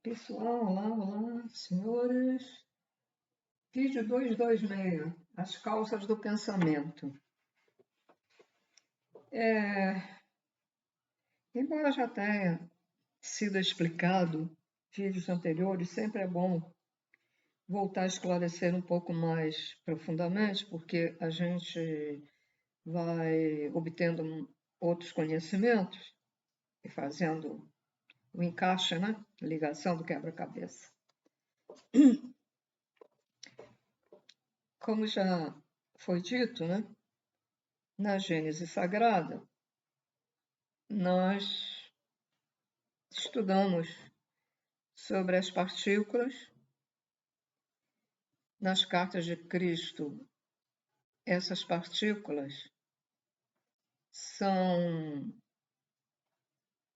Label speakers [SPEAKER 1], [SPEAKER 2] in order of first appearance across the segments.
[SPEAKER 1] Pessoal, olá, senhores. Vídeo 226, as causas do pensamento. Embora já tenha sido explicado em vídeos anteriores, sempre é bom voltar a esclarecer um pouco mais profundamente, porque a gente vai obtendo outros conhecimentos e fazendo o encaixe, né? A ligação do quebra-cabeça. Como já foi dito, né? Na Gênese Sagrada, nós estudamos sobre as partículas. Nas cartas de Cristo, essas partículas são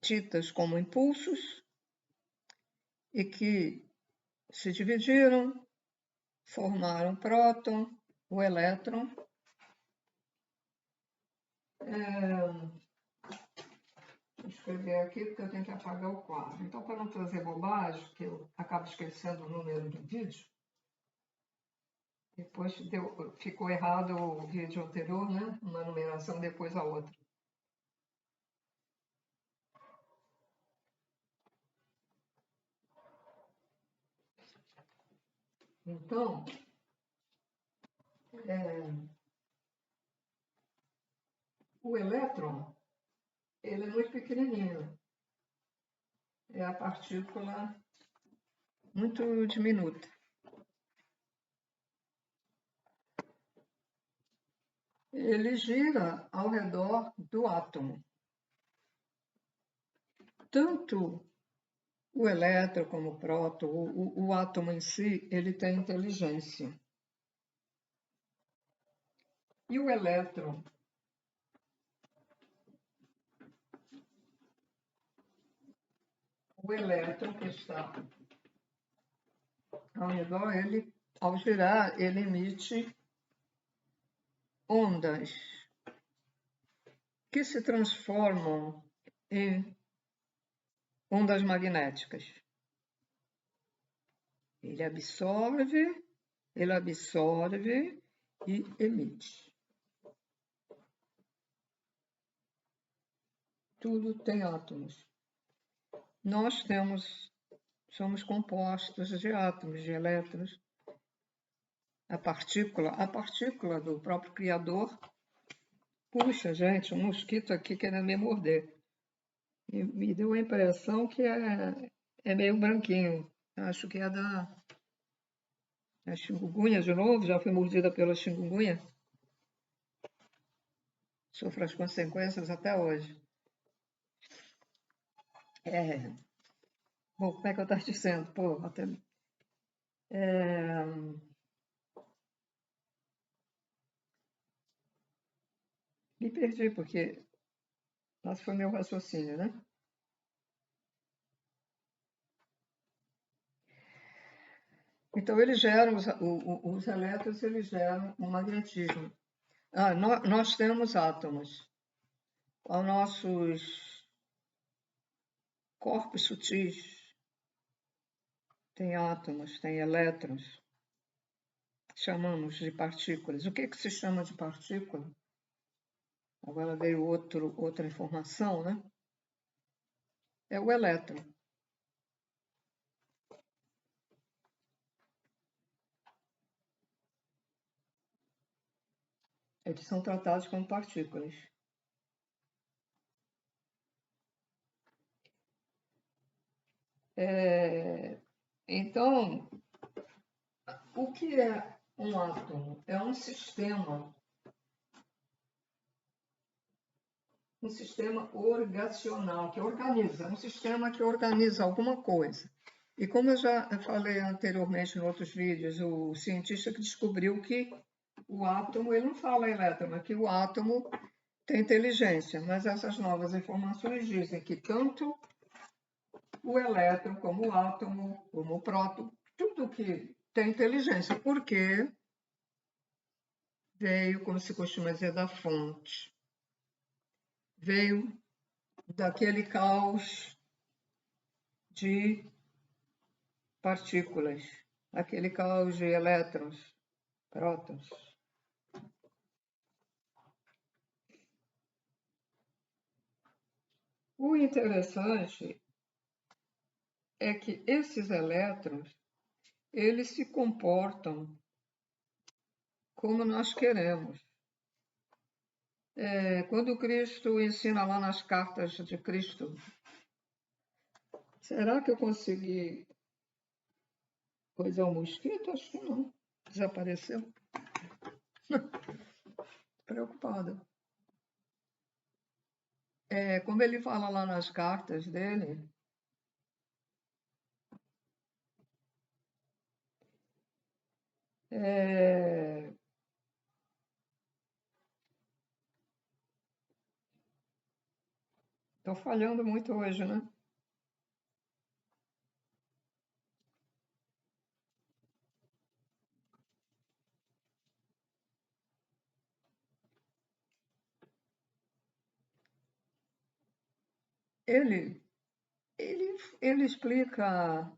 [SPEAKER 1] tidas como impulsos e que se dividiram, formaram o próton, o elétron. Vou escrever aqui porque eu tenho que apagar o quadro. Então, para não trazer bobagem, que eu acabo esquecendo o número do vídeo, depois ficou errado o vídeo anterior, né? Uma numeração depois a outra. Então, o elétron, ele é muito pequenininho. É a partícula muito diminuta. Ele gira ao redor do átomo. Tanto o elétron como o próton, o átomo em si, ele tem inteligência. E o elétron, que está ao redor, ele, ao girar, ele emite ondas que se transformam em ondas magnéticas. Ele absorve e emite. Tudo tem átomos. Nós somos compostos de átomos, de elétrons. A partícula do próprio Criador. Puxa, gente, um mosquito aqui querendo me morder. E me deu a impressão que é meio branquinho. Acho que é da chikungunya de novo. Já fui mordida pela chikungunya. Sofro as consequências até hoje. Bom, como é que eu estava dizendo? Pô, até... Me perdi, porque esse foi meu raciocínio, né? Então, eles geram, os elétrons, eles geram um magnetismo. Nós temos átomos. Os nossos corpos sutis têm átomos, têm elétrons. Chamamos de partículas. O que se chama de partícula? Agora veio outra informação, né? É o elétron. Eles são tratados como partículas. Então, o que é um átomo? É um sistema organizacional, que organiza, um sistema que organiza alguma coisa. E como eu já falei anteriormente em outros vídeos, o cientista que descobriu que o átomo, ele não fala elétron, mas que o átomo tem inteligência, mas essas novas informações dizem que tanto o elétron, como o átomo, como o próton, tudo que tem inteligência, porque veio, como se costuma dizer, da fonte. Veio daquele caos de partículas, aquele caos de elétrons, prótons. O interessante é que esses elétrons, eles se comportam como nós queremos. Quando Cristo ensina lá nas cartas de Cristo, será que eu consegui coisar o mosquito? Acho que não. Desapareceu. Preocupada. Como ele fala lá nas cartas dele, estou falhando muito hoje, né? Ele explica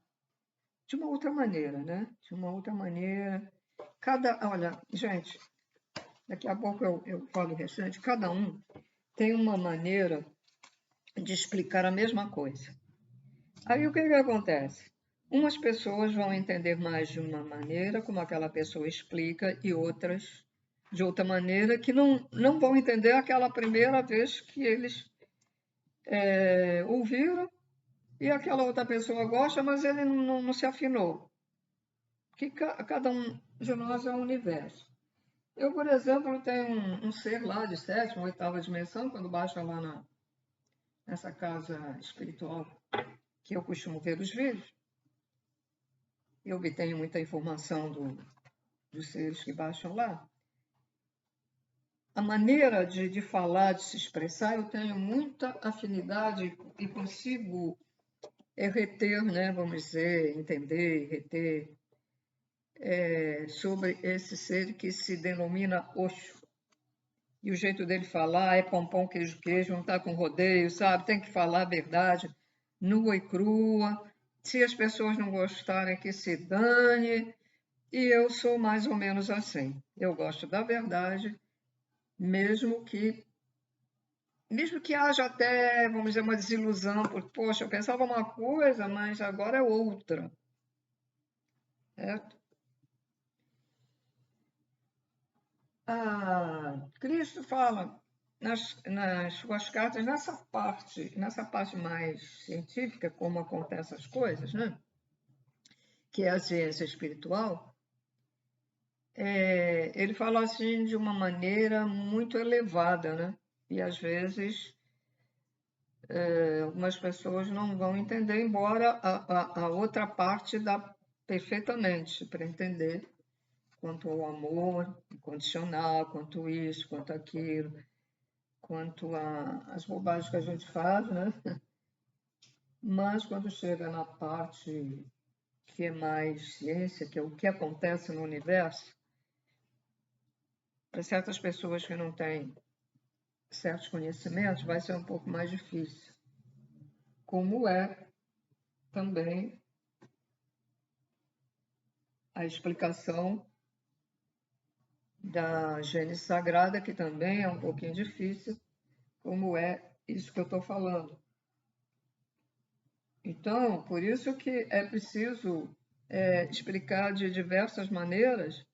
[SPEAKER 1] de uma outra maneira, né? De uma outra maneira. Olha, gente, daqui a pouco eu falo o restante. Cada um tem uma maneira de explicar a mesma coisa. Aí o que acontece? Umas pessoas vão entender mais de uma maneira, como aquela pessoa explica, e outras de outra maneira, que não vão entender aquela primeira vez que eles ouviram, e aquela outra pessoa gosta, mas ele não se afinou. Porque cada um de nós é um universo. Eu, por exemplo, tenho um ser lá de sétima, oitava dimensão, quando baixa lá nessa casa espiritual que eu costumo ver os vídeos, eu obtenho muita informação dos seres que baixam lá. A maneira de falar, de se expressar, eu tenho muita afinidade e consigo reter, né, vamos dizer, entender, reter sobre esse ser que se denomina Osho. E o jeito dele falar é pão, queijo, queijo, não está com rodeio, sabe? Tem que falar a verdade, nua e crua. Se as pessoas não gostarem, que se dane. E eu sou mais ou menos assim. Eu gosto da verdade, mesmo que haja até, vamos dizer, uma desilusão, porque, poxa, eu pensava uma coisa, mas agora é outra. Certo? Cristo fala nas suas cartas, nessa parte mais científica, como acontecem as coisas, né? Que é a ciência espiritual, ele fala assim de uma maneira muito elevada, né? E às vezes algumas pessoas não vão entender, embora a outra parte dá perfeitamente para entender quanto ao amor incondicional, quanto isso, quanto aquilo, quanto às bobagens que a gente faz, né? Mas quando chega na parte que é mais ciência, que é o que acontece no universo, para certas pessoas que não têm certos conhecimentos, vai ser um pouco mais difícil. Como é também a explicação da Gênese Sagrada, que também é um pouquinho difícil, como é isso que eu estou falando. Então, por isso que é preciso explicar de diversas maneiras,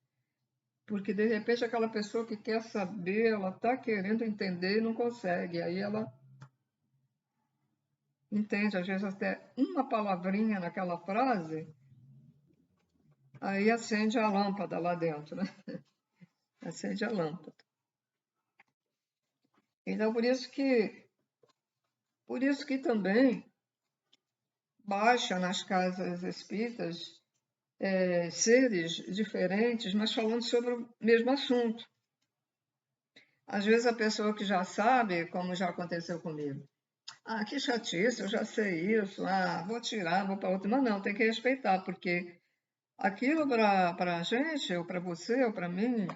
[SPEAKER 1] porque de repente aquela pessoa que quer saber, ela está querendo entender e não consegue. Aí ela entende, às vezes até uma palavrinha naquela frase, aí acende a lâmpada lá dentro, né? Acende a lâmpada. Então, por isso que também baixa nas casas espíritas seres diferentes, mas falando sobre o mesmo assunto. Às vezes a pessoa que já sabe, como já aconteceu comigo, que chatice, eu já sei isso, vou tirar, vou para outra. Mas não, tem que respeitar, porque aquilo para a gente, ou para você, ou para mim,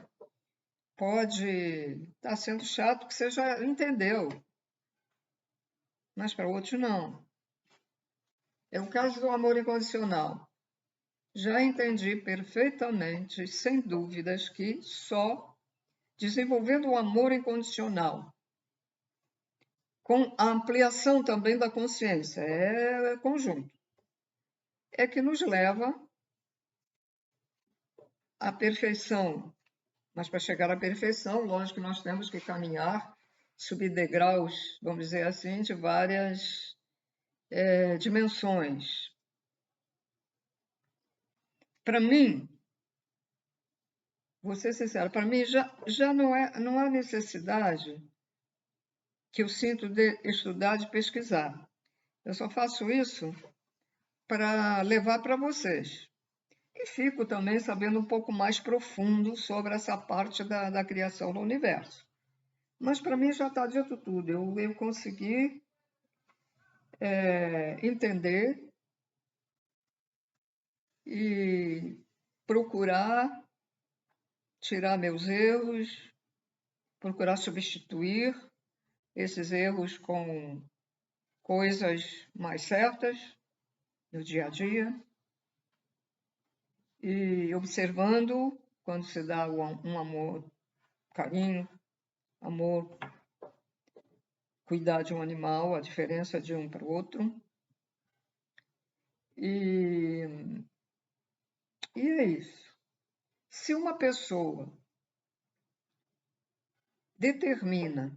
[SPEAKER 1] pode estar sendo chato, porque você já entendeu, mas para outros não. É o caso do amor incondicional. já entendi perfeitamente, sem dúvidas, que só desenvolvendo o amor incondicional, com a ampliação também da consciência, é conjunto, é que nos leva à perfeição. Mas para chegar à perfeição, lógico que nós temos que caminhar, subir degraus, vamos dizer assim, de várias dimensões. Para mim, vou ser sincera, para mim já não há necessidade que eu sinto de estudar, de pesquisar. Eu só faço isso para levar para vocês. E fico também sabendo um pouco mais profundo sobre essa parte da criação do universo. Mas para mim já está dito tudo. Eu consegui entender e procurar tirar meus erros, procurar substituir esses erros com coisas mais certas no dia a dia e observando quando se dá um amor, carinho, amor, cuidar de um animal, a diferença de um para o outro. E é isso. Se uma pessoa determina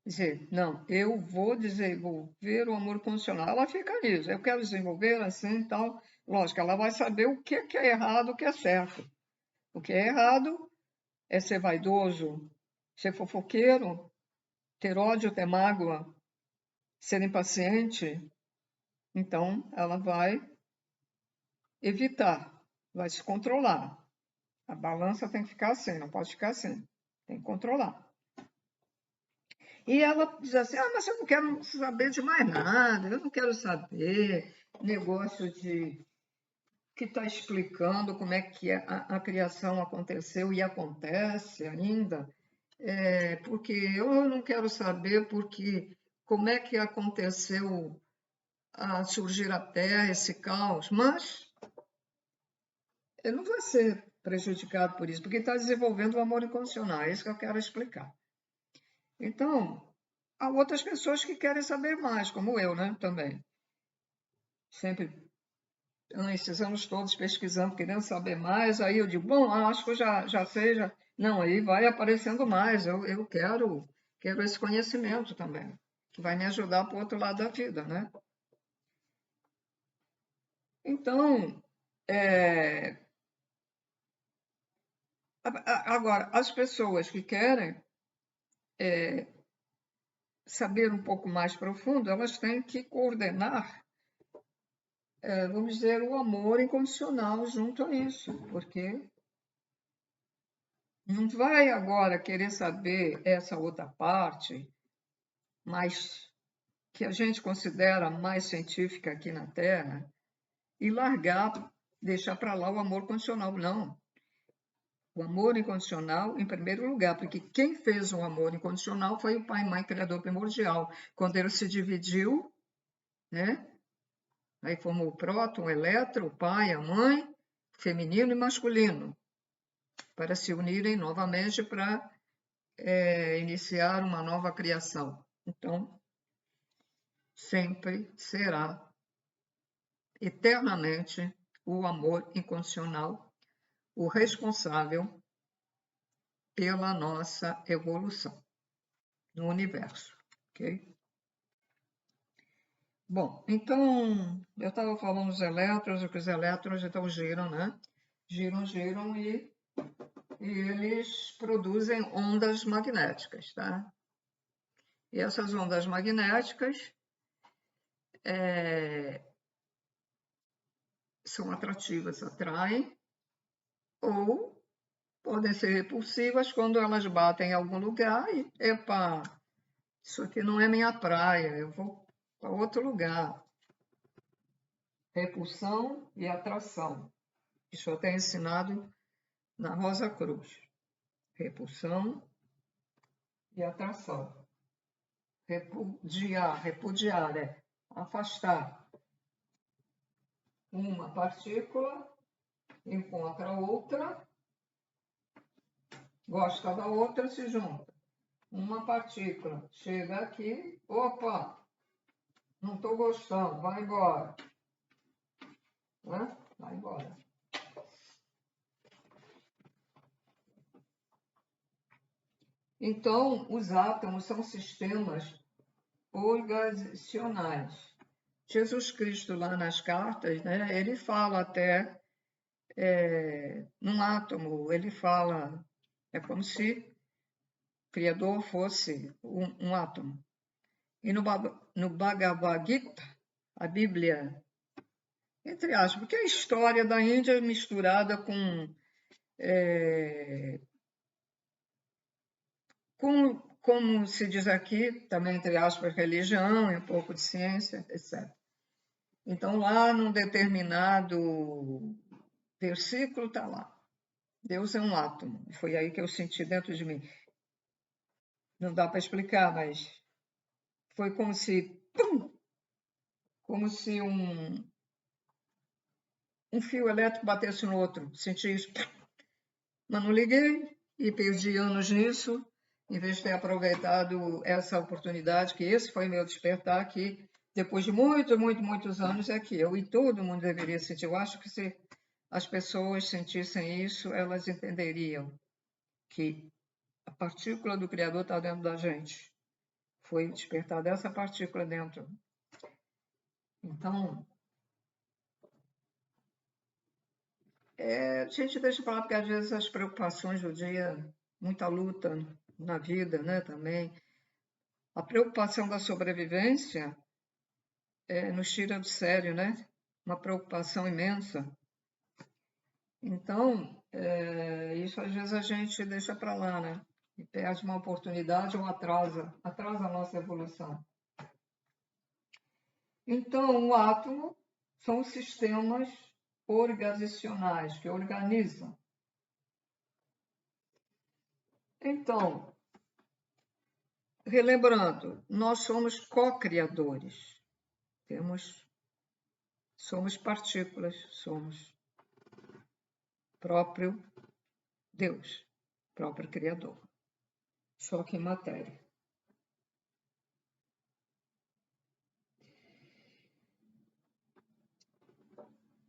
[SPEAKER 1] dizer, não, eu vou desenvolver o amor condicional, ela fica nisso, eu quero desenvolver assim e tal. Lógico, ela vai saber o que é errado, o que é certo. O que é errado é ser vaidoso, ser fofoqueiro, ter ódio, ter mágoa, ser impaciente. Então, ela vai evitar, vai se controlar. A balança tem que ficar assim, não pode ficar assim. Tem que controlar. E ela diz assim, mas eu não quero saber de mais nada, eu não quero saber negócio de que está explicando como é que a criação aconteceu e acontece ainda, porque eu não quero saber porque como é que aconteceu a surgir a Terra, esse caos, mas ele não vai ser prejudicado por isso, porque está desenvolvendo o amor incondicional, é isso que eu quero explicar. Então, há outras pessoas que querem saber mais, como eu, né, também. Sempre, esses anos todos pesquisando, querendo saber mais, aí eu digo, bom, acho que eu já sei, já... Não, aí vai aparecendo mais, eu quero esse conhecimento também, que vai me ajudar para o outro lado da vida, né? Então, agora, as pessoas que querem saber um pouco mais profundo, elas têm que coordenar, vamos dizer, o amor incondicional junto a isso, porque não vai agora querer saber essa outra parte, mais que a gente considera mais científica aqui na Terra, e largar, deixar para lá o amor condicional. Não. O amor incondicional em primeiro lugar, porque quem fez o amor incondicional foi o Pai, Mãe, Criador primordial. Quando ele se dividiu, né? Aí formou o próton, o elétron, o pai, a mãe, feminino e masculino, para se unirem novamente para iniciar uma nova criação. Então, sempre será eternamente o amor incondicional, o responsável pela nossa evolução no universo, ok? Bom, então, eu estava falando dos elétrons, que os elétrons então giram, né? Giram e eles produzem ondas magnéticas, tá? E essas ondas magnéticas são atrativas, atraem, ou podem ser repulsivas quando elas batem em algum lugar e, epa, isso aqui não é minha praia, eu vou para outro lugar. Repulsão e atração. Isso eu tenho ensinado na Rosa Cruz. Repulsão e atração. Repudiar, afastar. uma partícula encontra outra, gosta da outra, se junta. Uma partícula chega aqui, opa, não estou gostando, vai embora. Né? Vai embora. Então, os átomos são sistemas organizacionais. Jesus Cristo, lá nas cartas, né, ele fala até num átomo, ele fala, é como se o Criador fosse um átomo. E no Bhagavad Gita, a Bíblia, entre aspas, porque é a história da Índia misturada com, como se diz aqui, também entre aspas, religião e um pouco de ciência, etc. Então, lá num determinado versículo está lá. Deus é um átomo. Foi aí que eu senti dentro de mim. Não dá para explicar, mas foi como se, pum, como se um fio elétrico batesse no outro. Senti isso. Mas não liguei e perdi anos nisso, em vez de ter aproveitado essa oportunidade, que esse foi meu despertar, que depois de muitos anos é que eu e todo mundo deveria sentir. Eu acho que se as pessoas sentissem isso, elas entenderiam que a partícula do Criador está dentro da gente. Foi despertar dessa partícula dentro. Então, gente, deixa eu falar, porque às vezes as preocupações do dia, muita luta na vida, né, também. A preocupação da sobrevivência nos tira do sério, né? Uma preocupação imensa. Então, isso às vezes a gente deixa para lá, né? E perde uma oportunidade ou atrasa a nossa evolução. Então, o átomo são os sistemas organizacionais que organizam. Então, relembrando, nós somos co-criadores. Somos partículas, somos próprio Deus, próprio Criador. Só que em matéria.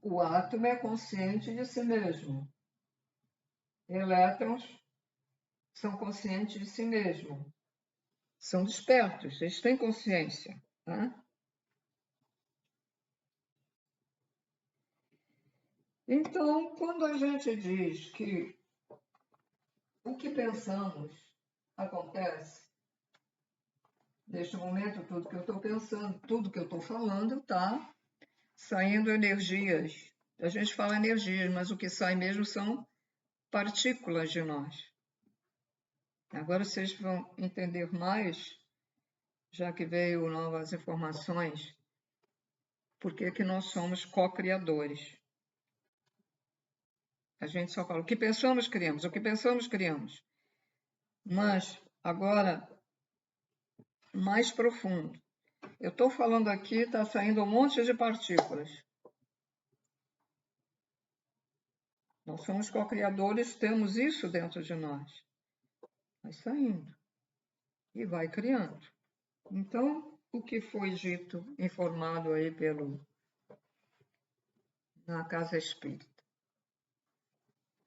[SPEAKER 1] O átomo é consciente de si mesmo. Elétrons são conscientes de si mesmo. São despertos, eles têm consciência. Tá? Então, quando a gente diz que o que pensamos acontece, neste momento, tudo que eu estou pensando, tudo que eu estou falando está saindo energias. A gente fala energias, mas o que sai mesmo são partículas de nós. Agora vocês vão entender mais, já que veio novas informações, por que nós somos co-criadores. A gente só fala o que pensamos, criamos, o que pensamos, criamos. Mas, agora, mais profundo. Eu estou falando aqui, está saindo um monte de partículas. Nós somos co-criadores, temos isso dentro de nós. Vai saindo e vai criando. Então, o que foi dito, informado aí na Casa Espírita?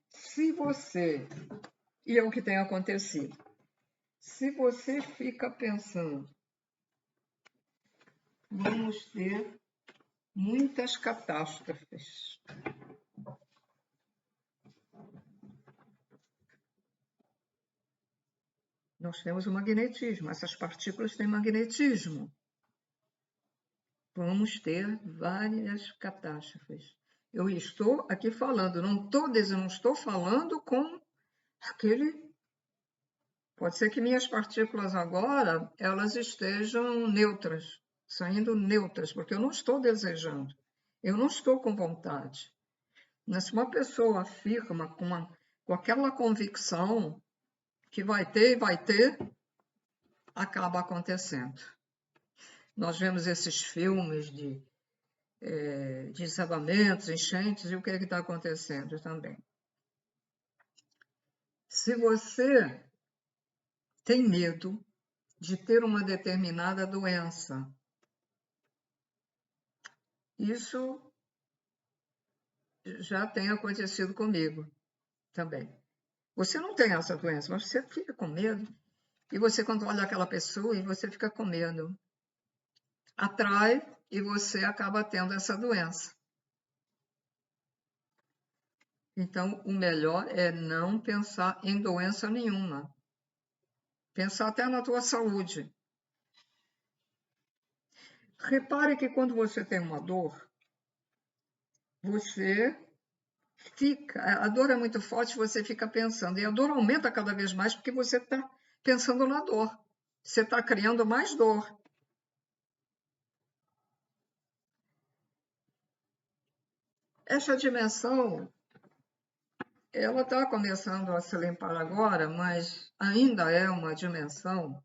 [SPEAKER 1] Se você, e é o que tem acontecido, se você fica pensando, vamos ter muitas catástrofes. Nós temos o magnetismo, essas partículas têm magnetismo. Vamos ter várias catástrofes. Eu estou aqui falando, não estou falando com aquele... Pode ser que minhas partículas agora, elas estejam neutras, saindo neutras, porque eu não estou desejando, eu não estou com vontade. Mas se uma pessoa afirma com aquela convicção que vai ter, acaba acontecendo. Nós vemos esses filmes de desabamentos, enchentes, e o que é que está acontecendo também. Se você tem medo de ter uma determinada doença, isso já tem acontecido comigo também. Você não tem essa doença, mas você fica com medo. E você, quando olha aquela pessoa, e você fica com medo, atrai e você acaba tendo essa doença. Então, o melhor é não pensar em doença nenhuma. Pensar até na tua saúde. Repare que quando você tem uma dor, você fica... A dor é muito forte, você fica pensando. E a dor aumenta cada vez mais porque você está pensando na dor. Você está criando mais dor. Essa dimensão, ela está começando a se limpar agora, mas ainda é uma dimensão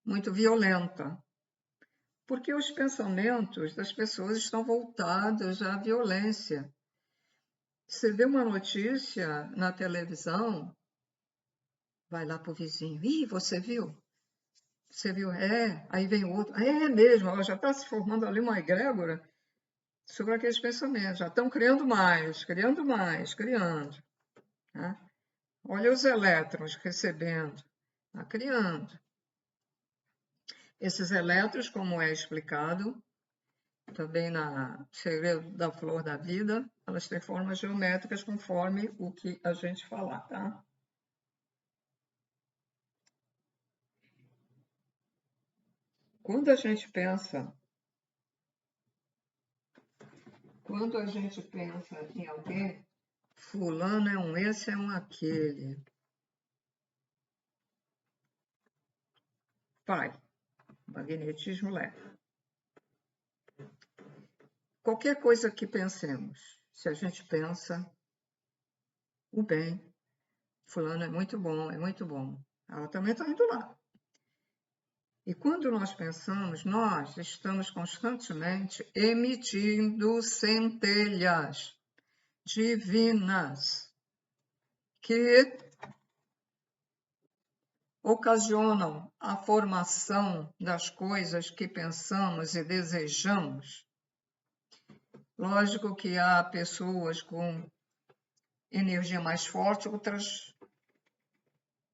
[SPEAKER 1] muito violenta, porque os pensamentos das pessoas estão voltados à violência. Você vê uma notícia na televisão, vai lá para o vizinho, ih, você viu? Você viu? É, aí vem outro, é mesmo, ela já está se formando ali uma egrégora sobre aqueles pensamentos, já estão criando mais, criando. Né? Olha os elétrons recebendo, está criando. Esses elétrons, como é explicado também na Segredo da Flor da Vida, elas têm formas geométricas conforme o que a gente falar, tá? Quando a gente pensa em alguém, fulano é um esse, é um aquele. Vai, magnetismo leva. Qualquer coisa que pensemos, se a gente pensa o bem, fulano é muito bom, ela também está indo lá. E quando nós pensamos, nós estamos constantemente emitindo centelhas divinas que ocasionam a formação das coisas que pensamos e desejamos. Lógico que há pessoas com energia mais forte, outras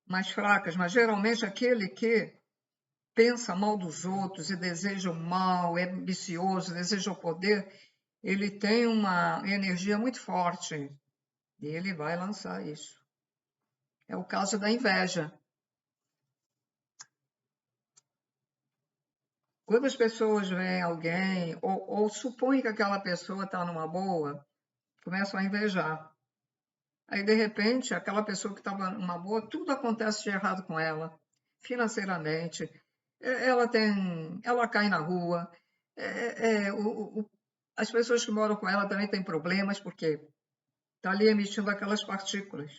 [SPEAKER 1] mais fracas, mas geralmente aquele que pensa mal dos outros e deseja o mal, é ambicioso, deseja o poder, ele tem uma energia muito forte e ele vai lançar isso. É o caso da inveja. Quando as pessoas veem alguém ou supõem que aquela pessoa está numa boa, começam a invejar. Aí, de repente, aquela pessoa que estava numa boa, tudo acontece de errado com ela, financeiramente. Ela cai na rua. As pessoas que moram com ela também têm problemas, porque está ali emitindo aquelas partículas,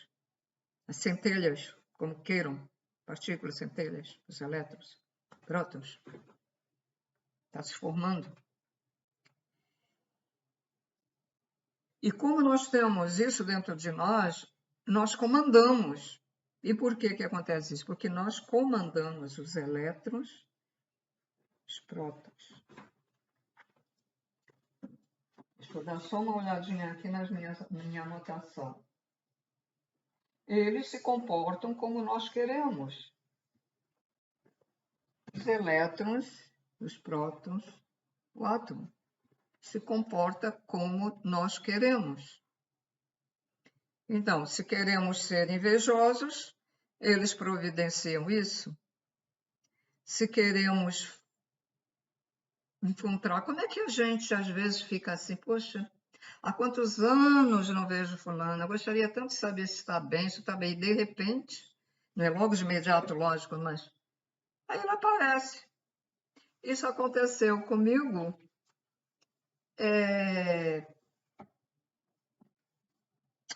[SPEAKER 1] as centelhas, como queiram, partículas, centelhas, os elétrons, prótons. Está se formando. E como nós temos isso dentro de nós, nós comandamos. E por que acontece isso? Porque nós comandamos os elétrons, os prótons. Deixa eu dar só uma olhadinha aqui na minha anotação. Eles se comportam como nós queremos. Os elétrons, os prótons, o átomo se comporta como nós queremos. Então, se queremos ser invejosos, eles providenciam isso. Se queremos encontrar, como é que a gente às vezes fica assim, poxa, há quantos anos não vejo fulano, eu gostaria tanto de saber se está bem, e de repente, não é logo de imediato, lógico, mas aí ele aparece. Isso aconteceu comigo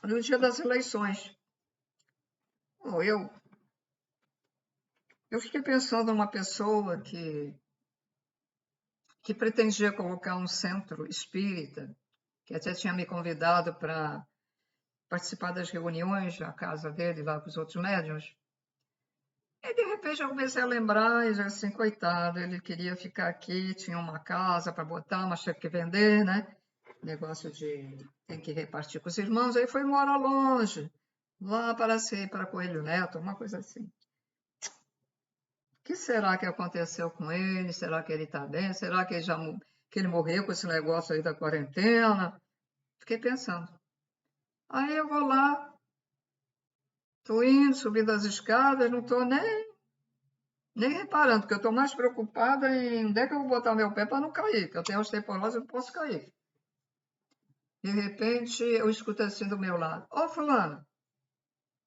[SPEAKER 1] no dia das eleições. Eu fiquei pensando numa pessoa que que pretendia colocar um centro espírita, que até tinha me convidado para participar das reuniões na casa dele, lá com os outros médiuns. E, de repente, eu comecei a lembrar, e já assim, coitado, ele queria ficar aqui, tinha uma casa para botar, mas tinha que vender, né? Negócio de tem que repartir com os irmãos, aí foi morar longe, lá para Coelho Neto, uma coisa assim. O que será que aconteceu com ele? Será que ele está bem? Será que ele morreu com esse negócio aí da quarentena? Fiquei pensando. Aí eu vou lá, estou indo, subindo as escadas, não estou nem reparando, porque eu estou mais preocupada em onde é que eu vou botar o meu pé para não cair, porque eu tenho osteoporose e não posso cair. De repente, eu escuto assim do meu lado: Ô, fulano,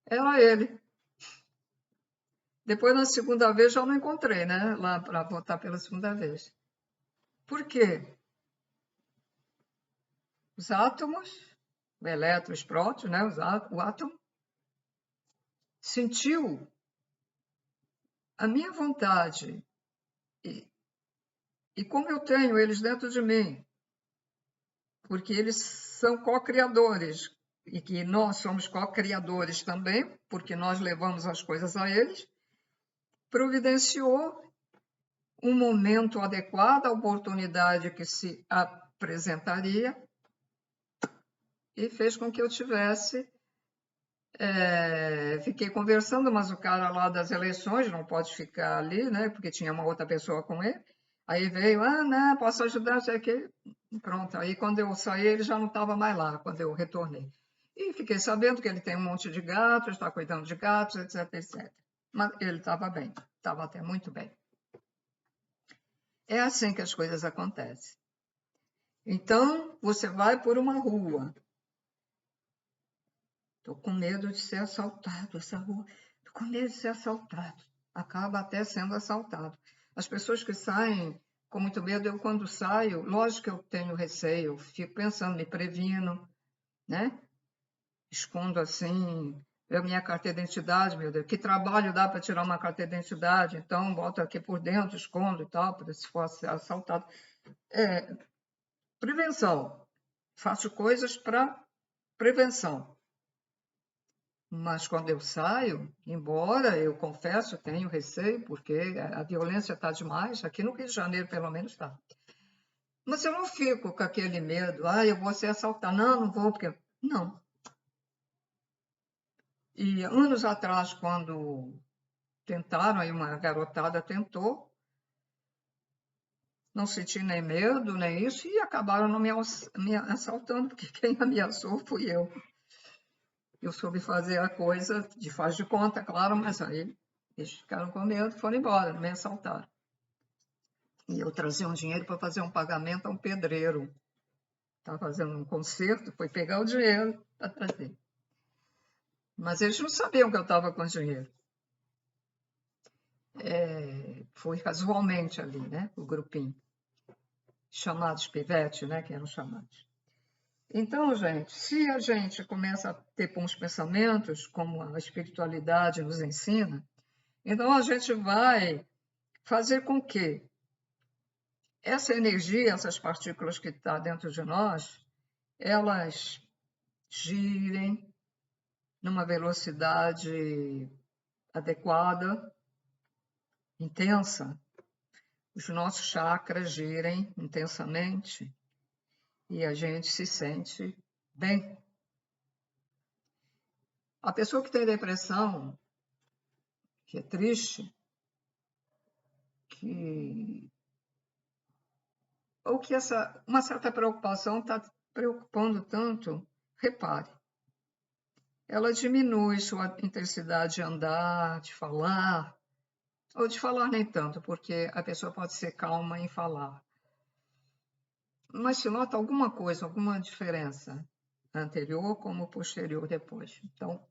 [SPEAKER 1] era ele. Depois, na segunda vez, já não encontrei, né? Lá para voltar pela segunda vez. Por quê? Os átomos, o elétron, os prótons, né? O átomo, sentiu a minha vontade. E como eu tenho eles dentro de mim, porque eles são co-criadores, e que nós somos co-criadores também, porque nós levamos as coisas a eles, providenciou um momento adequado, a oportunidade que se apresentaria, e fez com que eu tivesse. Fiquei conversando, mas o cara lá das eleições não pode ficar ali, né? Porque tinha uma outra pessoa com ele. Aí veio, não, posso ajudar, sei que. Pronto, aí quando eu saí, ele já não estava mais lá, quando eu retornei. E fiquei sabendo que ele tem um monte de gatos, está cuidando de gatos, etc, etc. Mas ele estava bem, estava até muito bem. É assim que as coisas acontecem. Então, você vai por uma rua. Estou com medo de ser assaltado, essa rua. Estou com medo de ser assaltado. Acaba até sendo assaltado. As pessoas que saem com muito medo, eu quando saio, lógico que eu tenho receio, eu fico pensando, me previno, né? Escondo assim, a minha carteira de identidade, meu Deus, que trabalho dá para tirar uma carteira de identidade? Então, boto aqui por dentro, escondo e tal, para se for assaltado. Prevenção. Faço coisas para prevenção. Mas quando eu saio, embora eu confesso, tenho receio, porque a violência está demais, aqui no Rio de Janeiro pelo menos está. Mas eu não fico com aquele medo, eu vou ser assaltada. Não vou, porque... Não. E anos atrás, quando tentaram, aí uma garotada tentou, não senti nem medo, nem isso, e acabaram não me assaltando, porque quem ameaçou fui eu. Eu soube fazer a coisa de faz de conta, claro, mas aí eles ficaram com medo e foram embora, não me assaltaram. E eu trazia um dinheiro para fazer um pagamento a um pedreiro. Estava fazendo um concerto, foi pegar o dinheiro para trazer. Mas eles não sabiam que eu estava com dinheiro. Foi casualmente ali, né? O grupinho. Chamados pivete, né? Que eram chamados. Então, gente, se a gente começa a ter bons pensamentos, como a espiritualidade nos ensina, então a gente vai fazer com que essa energia, essas partículas que estão dentro de nós, elas girem numa velocidade adequada, intensa, os nossos chakras girem intensamente e a gente se sente bem. A pessoa que tem depressão, que é triste, ou que uma certa preocupação está preocupando tanto, repare, ela diminui sua intensidade de andar, de falar, ou de falar nem tanto, porque a pessoa pode ser calma em falar. Mas se nota alguma coisa, alguma diferença anterior como posterior depois. Então,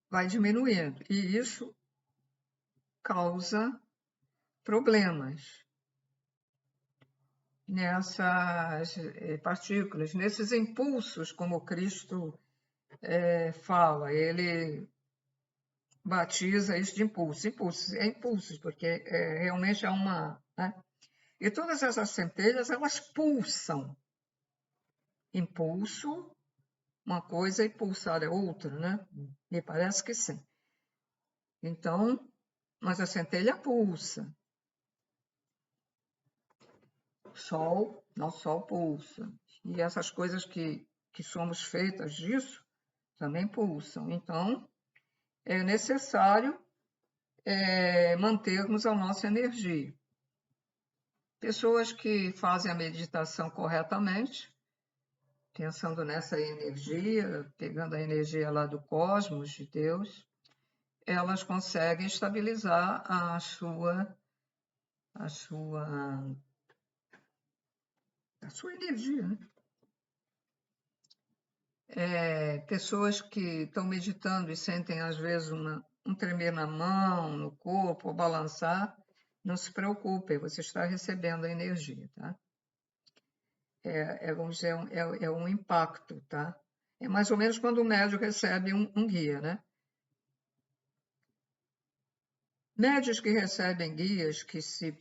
[SPEAKER 1] vai diminuindo. E isso causa problemas nessas partículas, nesses impulsos, como Cristo fala. Ele batiza isso de impulso. Impulsos, é impulsos, porque realmente é uma... Né? E todas essas centelhas, elas pulsam. Impulso, uma coisa, e pulsar é outra, né? Me parece que sim. Então, mas a centelha pulsa. Nosso Sol pulsa. E essas coisas que somos feitas disso também pulsam. Então, é necessário mantermos a nossa energia. Pessoas que fazem a meditação corretamente, pensando nessa energia, pegando a energia lá do cosmos, de Deus, elas conseguem estabilizar a sua energia, né? Pessoas que estão meditando e sentem, às vezes, um tremer na mão, no corpo, ou balançar, não se preocupem, você está recebendo a energia, tá? Vamos dizer, um impacto, tá? É mais ou menos quando o médium recebe um guia, né? Médios que recebem guias que se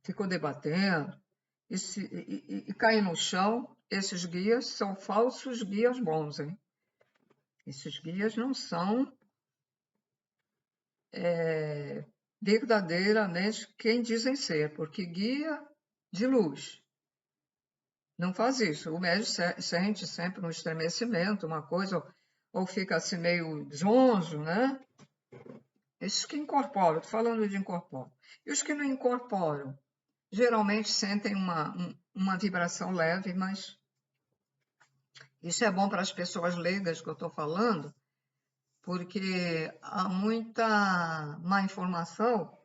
[SPEAKER 1] ficou debatendo e caem no chão, esses guias são falsos guias bons, hein? Esses guias não são verdadeiramente quem dizem ser, porque guia de luz não faz isso. O médium sente sempre um estremecimento, uma coisa, ou fica assim meio zonzo, né? Esses que incorporam, estou falando de incorporam. E os que não incorporam, geralmente sentem uma vibração leve, mas isso é bom para as pessoas leigas que eu estou falando, porque há muita má informação,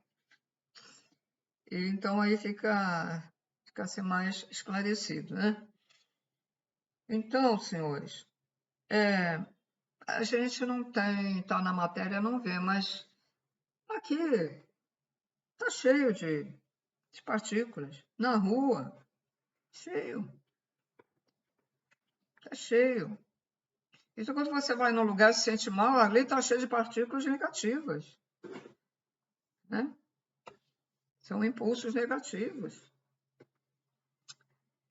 [SPEAKER 1] e então aí fica assim mais esclarecido, né? Então, senhores, a gente não tem, tá na matéria, não vê, mas aqui tá cheio de partículas. Na rua, cheio, tá cheio. Então, quando você vai num lugar e se sente mal, ali está cheio de partículas negativas, né? São impulsos negativos,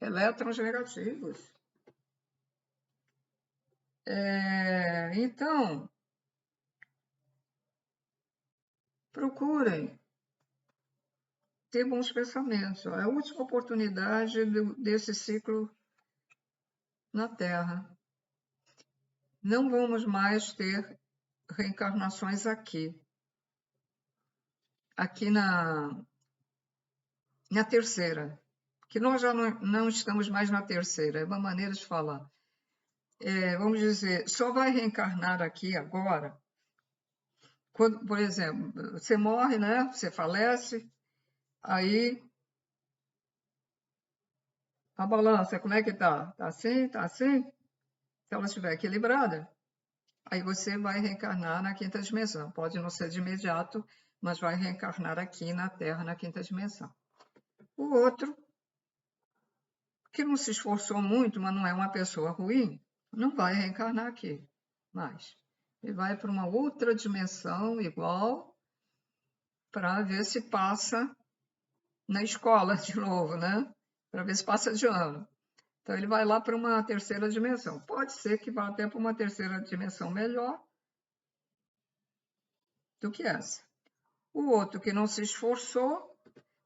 [SPEAKER 1] elétrons negativos. Então, procurem ter bons pensamentos. É a última oportunidade desse ciclo na Terra. Não vamos mais ter reencarnações aqui na terceira, que nós já não estamos mais na terceira, é uma maneira de falar. Vamos dizer, só vai reencarnar aqui agora, quando, por exemplo, você morre, né? Você falece, aí a balança, como é que tá? Tá assim? Tá assim? Se ela estiver equilibrada, aí você vai reencarnar na quinta dimensão. Pode não ser de imediato, mas vai reencarnar aqui na Terra, na quinta dimensão. O outro, que não se esforçou muito, mas não é uma pessoa ruim, não vai reencarnar aqui mais. Ele vai para uma outra dimensão igual para ver se passa na escola de novo, né? Para ver se passa de ano. Então ele vai lá para uma terceira dimensão. Pode ser que vá até para uma terceira dimensão melhor do que essa. O outro que não se esforçou,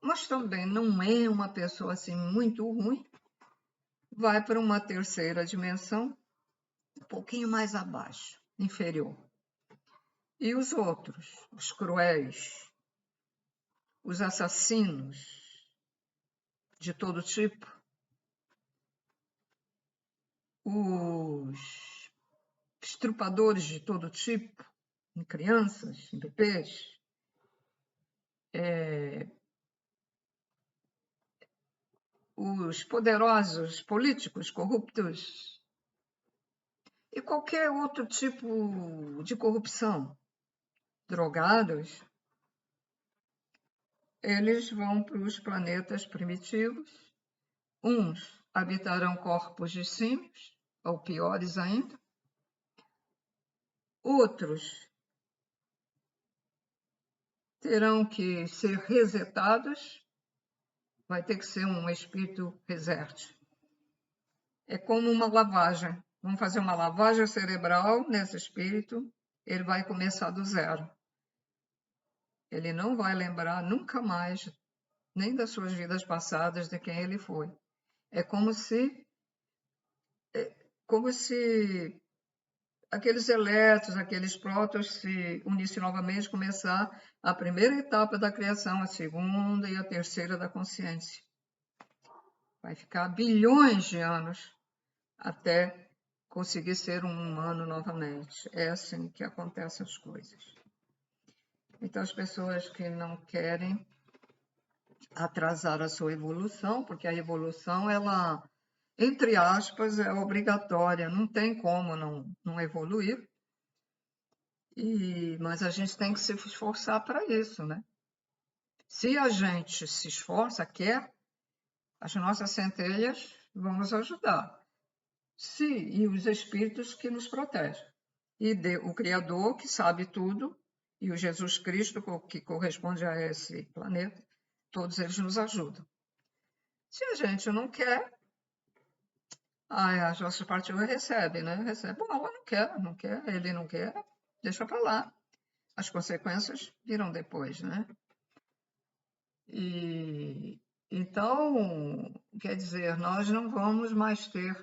[SPEAKER 1] mas também não é uma pessoa assim muito ruim, vai para uma terceira dimensão um pouquinho mais abaixo, inferior. E os outros, os cruéis, os assassinos de todo tipo, os estrupadores de todo tipo, em crianças, em bebês, os poderosos políticos corruptos e qualquer outro tipo de corrupção, drogados, eles vão para os planetas primitivos. Uns habitarão corpos de símios, ou piores ainda. Outros terão que ser resetados, vai ter que ser um espírito reset. É como uma lavagem. Vamos fazer uma lavagem cerebral nesse espírito, ele vai começar do zero. Ele não vai lembrar nunca mais, nem das suas vidas passadas, de quem ele foi. É como se aqueles elétrons, aqueles prótons se unissem novamente, começar a primeira etapa da criação, a segunda e a terceira da consciência. Vai ficar bilhões de anos até conseguir ser um humano novamente. É assim que acontecem as coisas. Então, as pessoas que não querem atrasar a sua evolução, porque a evolução, ela, entre aspas, é obrigatória, não tem como não evoluir, mas a gente tem que se esforçar para isso, né? Se a gente se esforça, quer, as nossas centelhas vão nos ajudar. E os espíritos que nos protegem. E o Criador, que sabe tudo, e o Jesus Cristo, que corresponde a esse planeta, todos eles nos ajudam. Se a gente não quer, a nossa partilha recebe, né? Recebe. Bom, ela não quer, ele não quer, deixa para lá. As consequências virão depois, né? Então, quer dizer, nós não vamos mais ter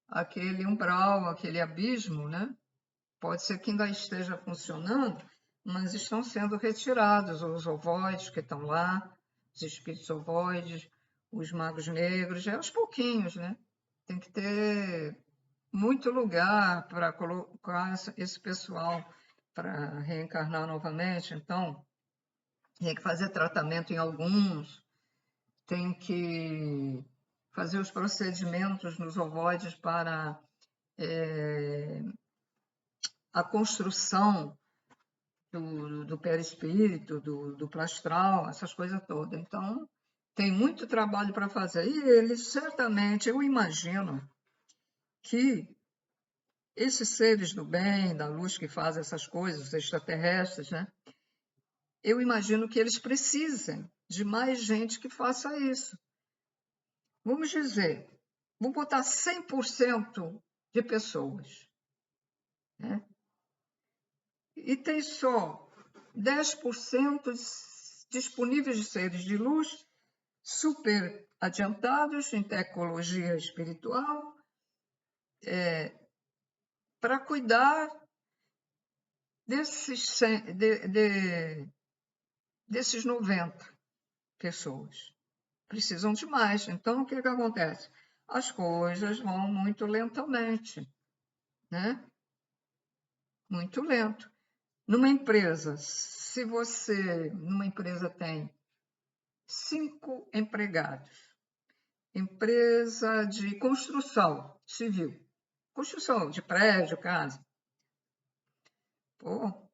[SPEAKER 1] aquele umbral, aquele abismo, né? Pode ser que ainda esteja funcionando, mas estão sendo retirados os ovoides que estão lá, os espíritos ovoides, os magos negros, é aos pouquinhos, né? Tem que ter muito lugar para colocar esse pessoal para reencarnar novamente. Então, tem que fazer tratamento em alguns, tem que fazer os procedimentos nos ovoides para a construção do perispírito, do plastral, essas coisas todas. Então, tem muito trabalho para fazer. E eles, certamente, eu imagino que esses seres do bem, da luz que fazem essas coisas, os extraterrestres, né? Eu imagino que eles precisem de mais gente que faça isso. Vamos dizer, vamos botar 100% de pessoas, né? E tem só 10% disponíveis de seres de luz super adiantados em tecnologia espiritual, para cuidar desses 90 pessoas. Precisam de mais. Então, o que acontece? As coisas vão muito lentamente, né? Muito lento. Numa empresa, se você, numa empresa tem 5 empregados, empresa de construção civil, construção de prédio, casa, pô,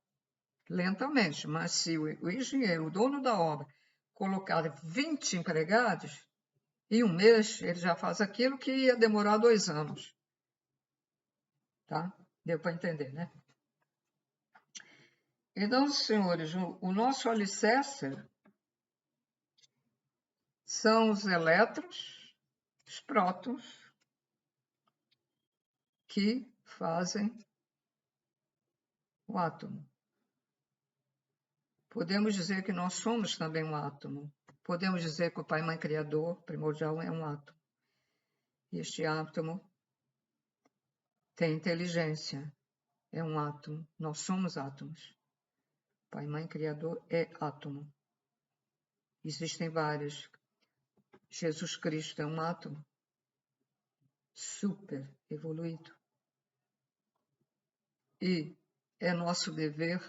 [SPEAKER 1] lentamente, mas se o engenheiro, o dono da obra, colocar 20 empregados, em um mês ele já faz aquilo que ia demorar 2 anos. Tá? Deu para entender, né? Então, senhores, o nosso alicerce são os elétrons, os prótons, que fazem o átomo. Podemos dizer que nós somos também um átomo. Podemos dizer que o Pai Mãe Criador primordial é um átomo. E este átomo tem inteligência, é um átomo. Nós somos átomos. Pai Mãe Criador é átomo. Existem vários. Jesus Cristo é um átomo super evoluído. E é nosso dever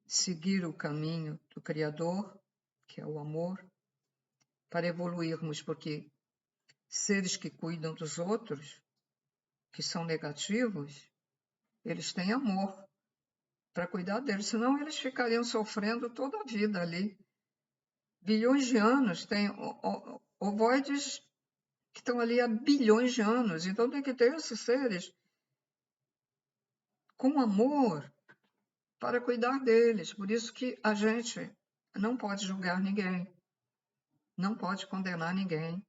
[SPEAKER 1] seguir o caminho do Criador, que é o amor, para evoluirmos, porque seres que cuidam dos outros, que são negativos, eles têm amor para cuidar deles, senão eles ficariam sofrendo toda a vida ali. Bilhões de anos, tem ovoides que estão ali há bilhões de anos, então tem que ter esses seres com amor para cuidar deles. Por isso que a gente não pode julgar ninguém, não pode condenar ninguém,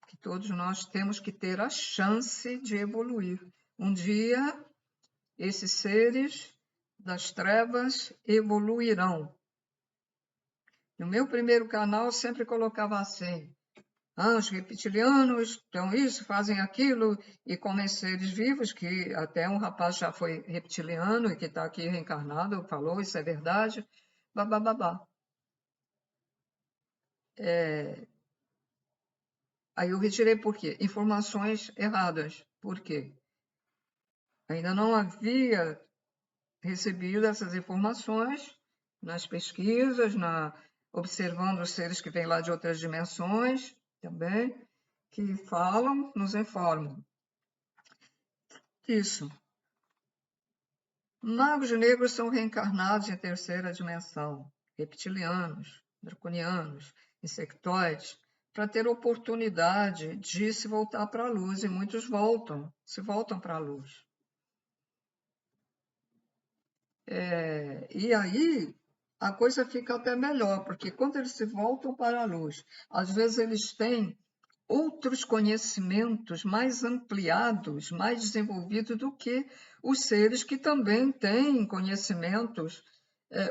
[SPEAKER 1] que todos nós temos que ter a chance de evoluir. Um dia, esses seres das trevas evoluirão. No meu primeiro canal, eu sempre colocava assim: os reptilianos então isso, fazem aquilo, e comem seres vivos, que até um rapaz já foi reptiliano e que está aqui reencarnado, falou, isso é verdade, babá. Aí eu retirei por quê? Informações erradas. Por quê? Ainda não havia recebido essas informações nas pesquisas, observando os seres que vêm lá de outras dimensões também, que falam, nos informam. Isso. Magos negros são reencarnados em terceira dimensão, reptilianos, draconianos, insectoides, para ter oportunidade de se voltar para a luz, e muitos se voltam para a luz. E aí a coisa fica até melhor, porque quando eles se voltam para a luz, às vezes eles têm outros conhecimentos mais ampliados, mais desenvolvidos do que os seres que também têm conhecimentos,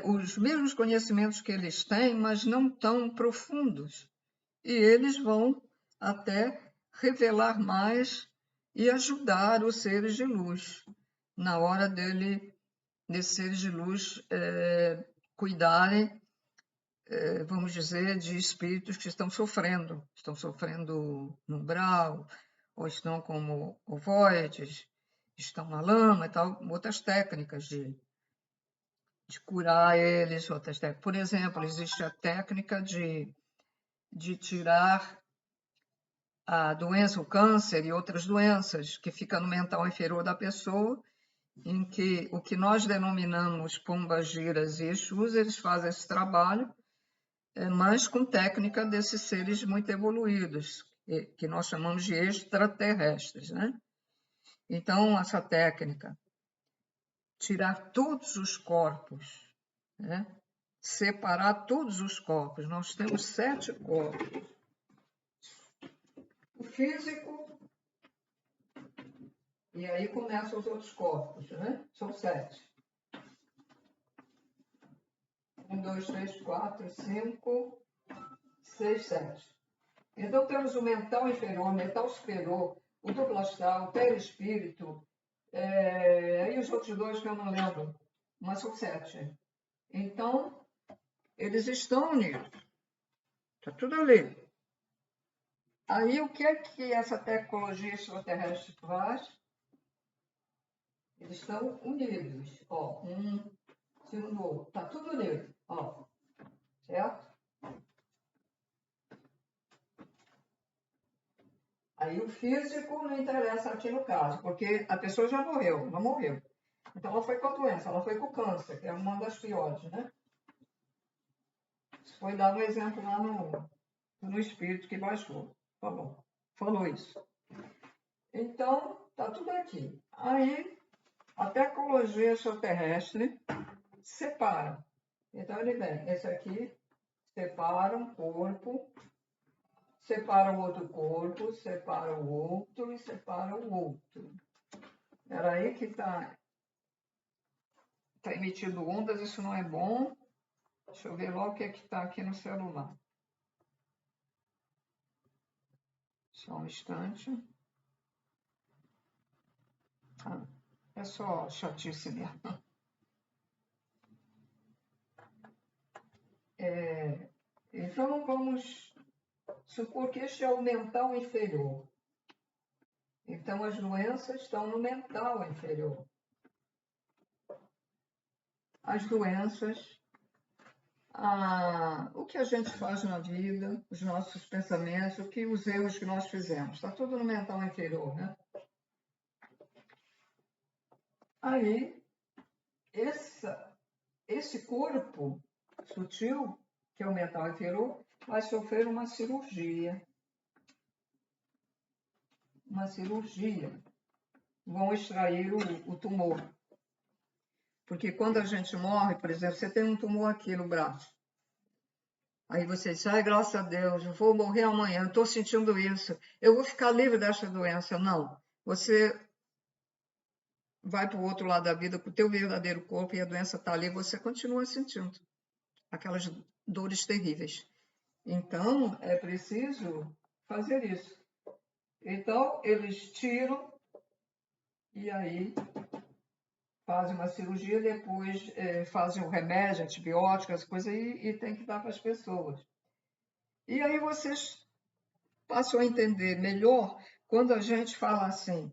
[SPEAKER 1] os mesmos conhecimentos que eles têm, mas não tão profundos. E eles vão até revelar mais e ajudar os seres de luz, na hora desses seres de luz cuidarem, vamos dizer, de espíritos que estão sofrendo no umbral, ou estão como ovoides, estão na lama e tal, outras técnicas de curar eles, outras técnicas. Por exemplo, existe a técnica de tirar a doença, o câncer e outras doenças que ficam no mental inferior da pessoa, em que o que nós denominamos pombagiras e exus, eles fazem esse trabalho, mas com técnica desses seres muito evoluídos, que nós chamamos de extraterrestres, né? Então, essa técnica, tirar todos os corpos, né? Separar todos os corpos. Nós temos 7 corpos. O físico, e aí começam os outros corpos, né? São 7. 1, 2, 3, 4, 5, 6, 7. Então, temos o mental inferior, o mental superior, o duplo astral, o perispírito, e os outros 2 que eu não lembro, mas são 7. Então, eles estão unidos. Está tudo ali. Aí, o que é que essa tecnologia extraterrestre faz? Eles estão unidos. Ó, um segundo o outro. Está tudo unido. Ó, certo? Aí o físico não interessa aqui no caso, porque a pessoa já morreu, não morreu. Então ela foi com a doença, ela foi com o câncer, que é uma das piores, né? Isso foi dado um exemplo lá no espírito que baixou. Falou isso. Então, tá tudo aqui. Aí, a tecnologia extraterrestre separa. Então ele vem, esse aqui separa um corpo, separa o outro corpo, separa o outro e separa o outro. Era aí que está emitindo ondas, isso não é bom. Deixa eu ver logo o que é que está aqui no celular. Só um instante. É só chatice mesmo. Então, vamos supor que este é o mental inferior. Então, as doenças estão no mental inferior. As doenças, o que a gente faz na vida, os nossos pensamentos, os erros que nós fizemos. Está tudo no mental inferior, né? Aí, esse corpo sutil, que é o mental inferior, vai sofrer uma cirurgia. Vão extrair o tumor. Porque quando a gente morre, por exemplo, você tem um tumor aqui no braço. Aí você diz, ai, graças a Deus, eu vou morrer amanhã, estou sentindo isso, eu vou ficar livre dessa doença. Não, você vai para o outro lado da vida com o teu verdadeiro corpo e a doença está ali, você continua sentindo aquelas dores terríveis. Então, é preciso fazer isso. Então, eles tiram e aí fazem uma cirurgia, depois fazem o remédio, antibiótico, as coisas, e tem que dar para as pessoas. E aí vocês passam a entender melhor quando a gente fala assim,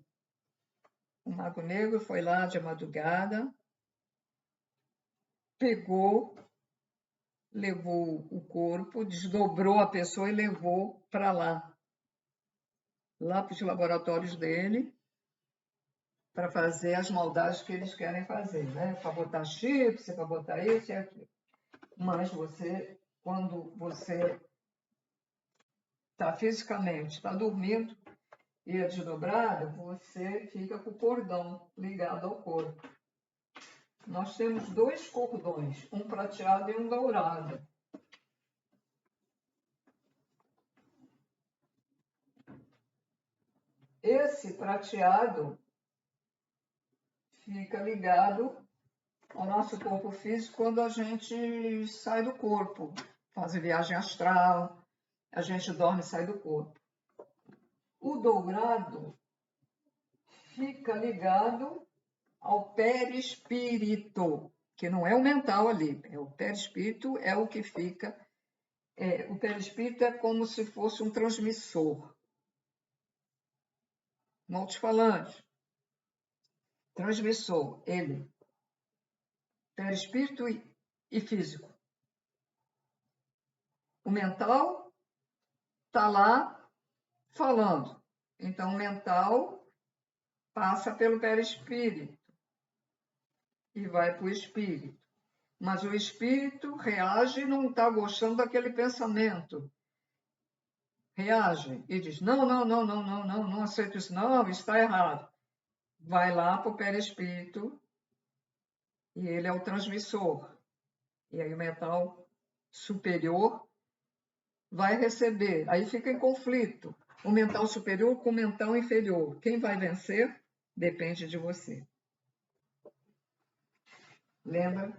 [SPEAKER 1] o Mago Negro foi lá de madrugada, pegou, levou o corpo, desdobrou a pessoa e levou para lá para os laboratórios dele, para fazer as maldades que eles querem fazer, né? Para botar chips, para botar isso e aquilo. Mas você, quando você está fisicamente, está dormindo e é desdobrado, você fica com o cordão ligado ao corpo. Nós temos 2 cordões, um prateado e um dourado. Esse prateado fica ligado ao nosso corpo físico quando a gente sai do corpo, faz viagem astral, a gente dorme e sai do corpo. O dourado fica ligado ao perispírito, que não é o mental ali, é o perispírito, é o que fica. O perispírito é como se fosse um transmissor. Um alto-falante. Transmissor, ele. Perispírito e físico. O mental está lá falando. Então, o mental passa pelo perispírito e vai para o espírito. Mas o espírito reage e não está gostando daquele pensamento. Reage e diz, não aceito isso, não, está errado. Vai lá para o perispírito e ele é o transmissor. E aí o mental superior vai receber. Aí fica em conflito. O mental superior com o mental inferior. Quem vai vencer depende de você. Lembra?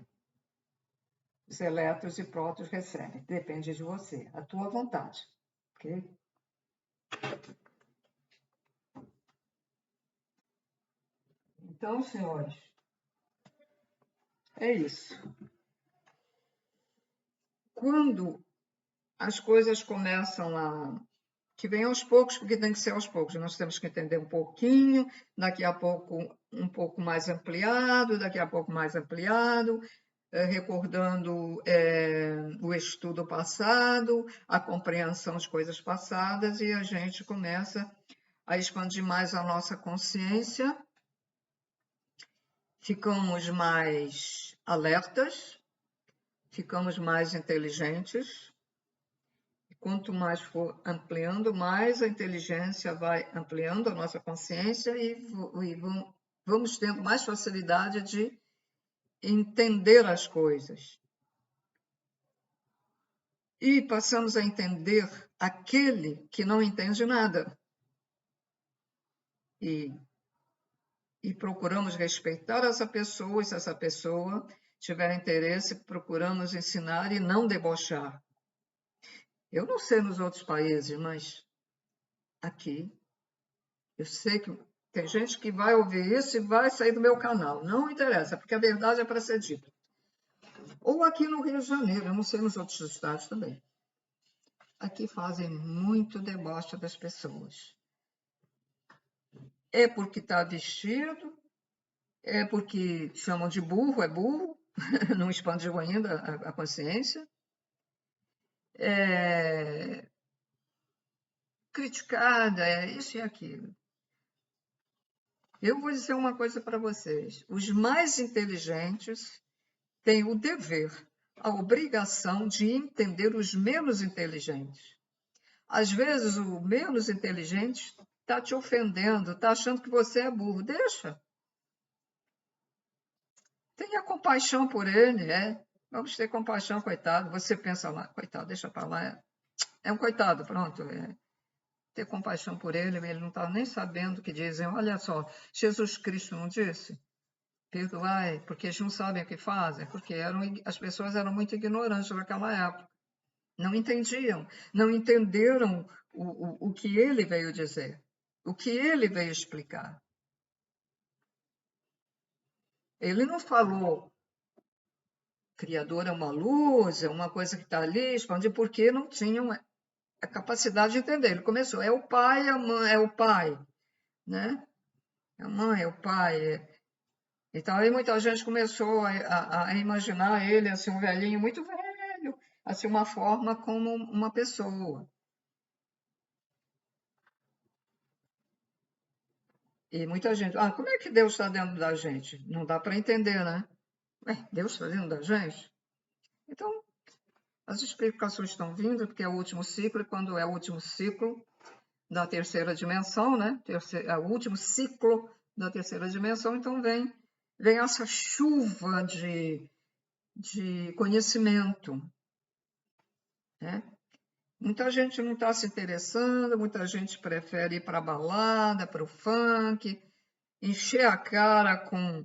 [SPEAKER 1] Os elétrons e prótons recebem. Depende de você. A tua vontade. Ok? Então, senhores, é isso. Quando as coisas começam a... que vem aos poucos, porque tem que ser aos poucos. Nós temos que entender um pouquinho, daqui a pouco um pouco mais ampliado, daqui a pouco mais ampliado, recordando o estudo passado, a compreensão de coisas passadas, e a gente começa a expandir mais a nossa consciência, ficamos mais alertas, ficamos mais inteligentes. Quanto mais for ampliando, mais a inteligência vai ampliando a nossa consciência e vamos tendo mais facilidade de entender as coisas. E passamos a entender aquele que não entende nada. E procuramos respeitar essa pessoa, e se essa pessoa tiver interesse, procuramos ensinar e não debochar. Eu não sei nos outros países, mas aqui eu sei que tem gente que vai ouvir isso e vai sair do meu canal. Não interessa, porque a verdade é para ser dita. Ou aqui no Rio de Janeiro, eu não sei nos outros estados também. Aqui fazem muito deboche das pessoas. É porque está vestido, é porque chamam de burro, é burro, não expandiu ainda a consciência. É criticada, é isso e aquilo. Eu vou dizer uma coisa para vocês. Os mais inteligentes têm o dever, a obrigação de entender os menos inteligentes. Às vezes, o menos inteligente está te ofendendo, está achando que você é burro. Deixa. Tenha compaixão por ele, Vamos ter compaixão, coitado. Você pensa lá, coitado, deixa para lá. É um coitado, pronto. Ter compaixão por ele, ele não está nem sabendo o que dizem. Olha só, Jesus Cristo não disse? Perdoai, porque eles não sabem o que fazem, porque as pessoas eram muito ignorantes naquela época. Não entendiam, não entenderam o que ele veio dizer, o que ele veio explicar. Ele não falou, Criador é uma luz, é uma coisa que está ali, expandir, porque não tinham a capacidade de entender. Ele começou, é o pai, a mãe, é o pai, né? A mãe, é o pai. Então aí muita gente começou a imaginar ele assim, um velhinho muito velho, assim, uma forma como uma pessoa. E muita gente, como é que Deus está dentro da gente? Não dá para entender, né? Deus está dentro da gente? Então, as explicações estão vindo, porque é o último ciclo, e quando é o último ciclo da terceira dimensão, né? É o último ciclo da terceira dimensão, então vem essa chuva de conhecimento, né? Muita gente não está se interessando, muita gente prefere ir para a balada, para o funk, encher a cara com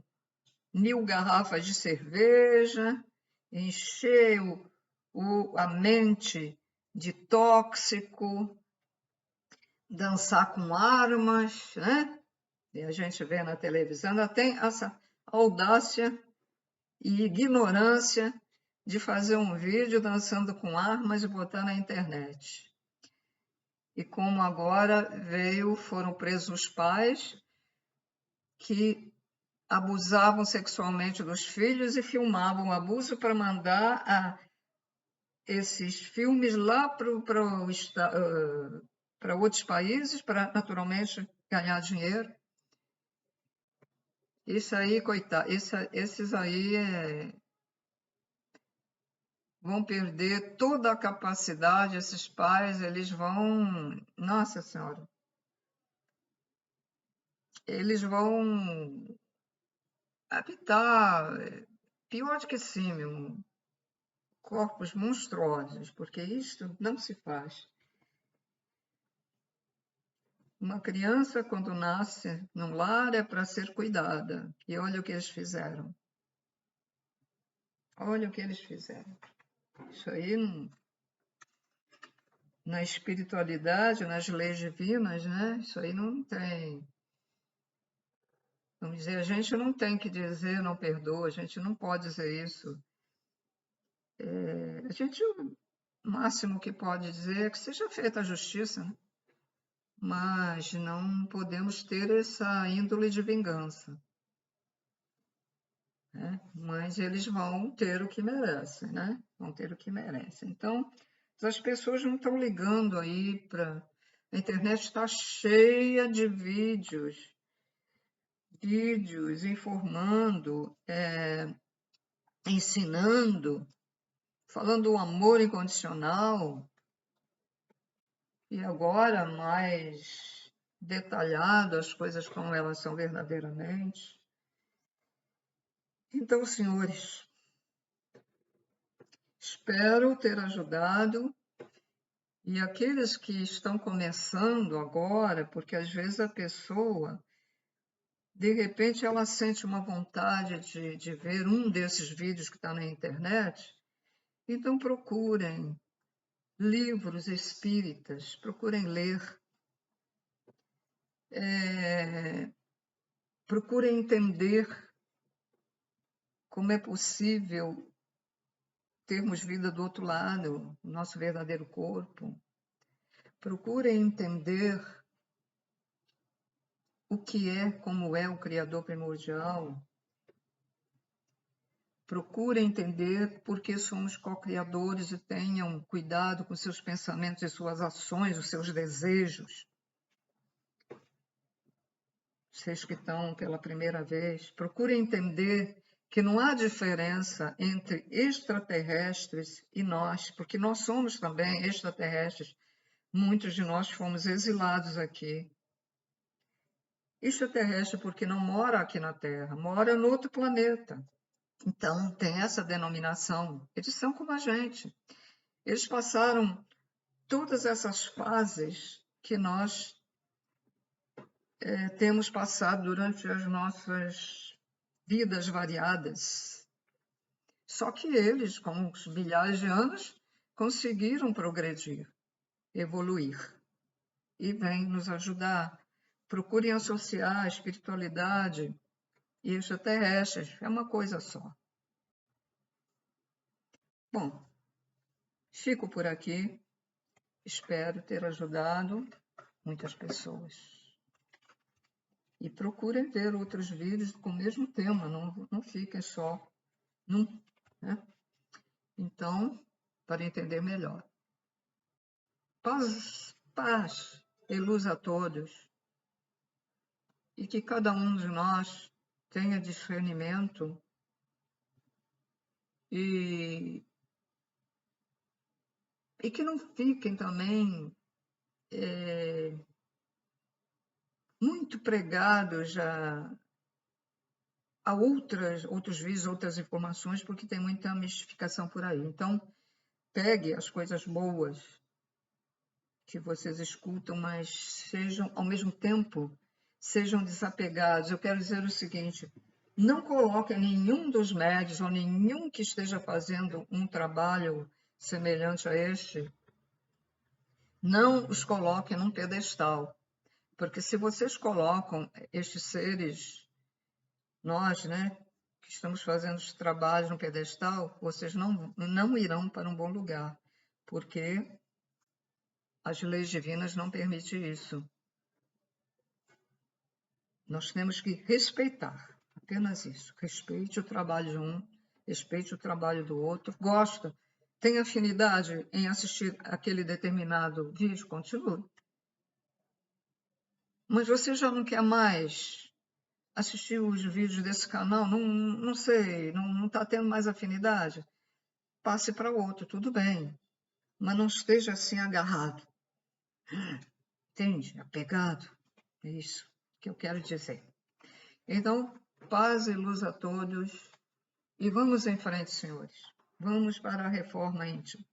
[SPEAKER 1] 1000 garrafas de cerveja, encher a mente de tóxico, dançar com armas, né? E a gente vê na televisão, ainda tem essa audácia e ignorância de fazer um vídeo dançando com armas e botar na internet. E como agora foram presos os pais que abusavam sexualmente dos filhos e filmavam o abuso para mandar esses filmes lá para outros países, para naturalmente ganhar dinheiro. Isso aí, coitado, esses aí vão perder toda a capacidade, esses pais, eles vão, nossa senhora, eles vão habitar, pior do que símil, corpos monstruosos, porque isto não se faz. Uma criança, quando nasce num lar, é para ser cuidada. E olha o que eles fizeram. Olha o que eles fizeram. Isso aí, na espiritualidade, nas leis divinas, né? Isso aí não tem. Vamos dizer, a gente não tem que dizer não perdoa, a gente não pode dizer isso. A gente, o máximo que pode dizer é que seja feita a justiça, né? Mas não podemos ter essa índole de vingança. Né? Mas eles vão ter o que merecem, né? Vão ter o que merecem. Então, as pessoas não estão ligando aí para... A internet está cheia de vídeos informando, ensinando, falando do amor incondicional, e agora mais detalhado as coisas como elas são verdadeiramente. Então, senhores, espero ter ajudado. E aqueles que estão começando agora, porque às vezes a pessoa, de repente, ela sente uma vontade de ver um desses vídeos que está na internet, então procurem livros espíritas, procurem ler, procurem entender como é possível termos vida do outro lado, o nosso verdadeiro corpo. Procurem entender o que é, como é o Criador primordial. Procurem entender por que somos co-criadores e tenham cuidado com seus pensamentos e suas ações, os seus desejos. Vocês que estão pela primeira vez, procurem entender que não há diferença entre extraterrestres e nós, porque nós somos também extraterrestres. Muitos de nós fomos exilados aqui. Extraterrestre porque não mora aqui na Terra, mora no outro planeta. Então, tem essa denominação. Eles são como a gente. Eles passaram todas essas fases que nós temos passado durante as nossas vidas variadas. Só que eles, com os bilhares de anos, conseguiram progredir, evoluir e vêm nos ajudar. Procurem associar a espiritualidade e extraterrestres, é uma coisa só. Bom, fico por aqui, espero ter ajudado muitas pessoas. E procurem ver outros vídeos com o mesmo tema, não fiquem só num, né? Então, para entender melhor. Paz e luz a todos. E que cada um de nós tenha discernimento e que não fiquem também muito pregados a outros vídeos, outras informações, porque tem muita mistificação por aí. Então, pegue as coisas boas que vocês escutam, mas sejam, ao mesmo tempo, sejam desapegados. Eu quero dizer o seguinte, não coloquem nenhum dos médios ou nenhum que esteja fazendo um trabalho semelhante a este, não os coloquem num pedestal, porque se vocês colocam estes seres, nós, né, que estamos fazendo os trabalhos no pedestal, vocês não irão para um bom lugar, porque as leis divinas não permitem isso. Nós temos que respeitar, apenas isso. Respeite o trabalho de um, respeite o trabalho do outro. Gosta, tem afinidade em assistir aquele determinado vídeo? Continue. Mas você já não quer mais assistir os vídeos desse canal? Não sei, não está tendo mais afinidade? Passe para outro, tudo bem. Mas não esteja assim agarrado. Entende? Apegado. É isso que eu quero dizer. Então, paz e luz a todos. E vamos em frente, senhores. Vamos para a reforma íntima.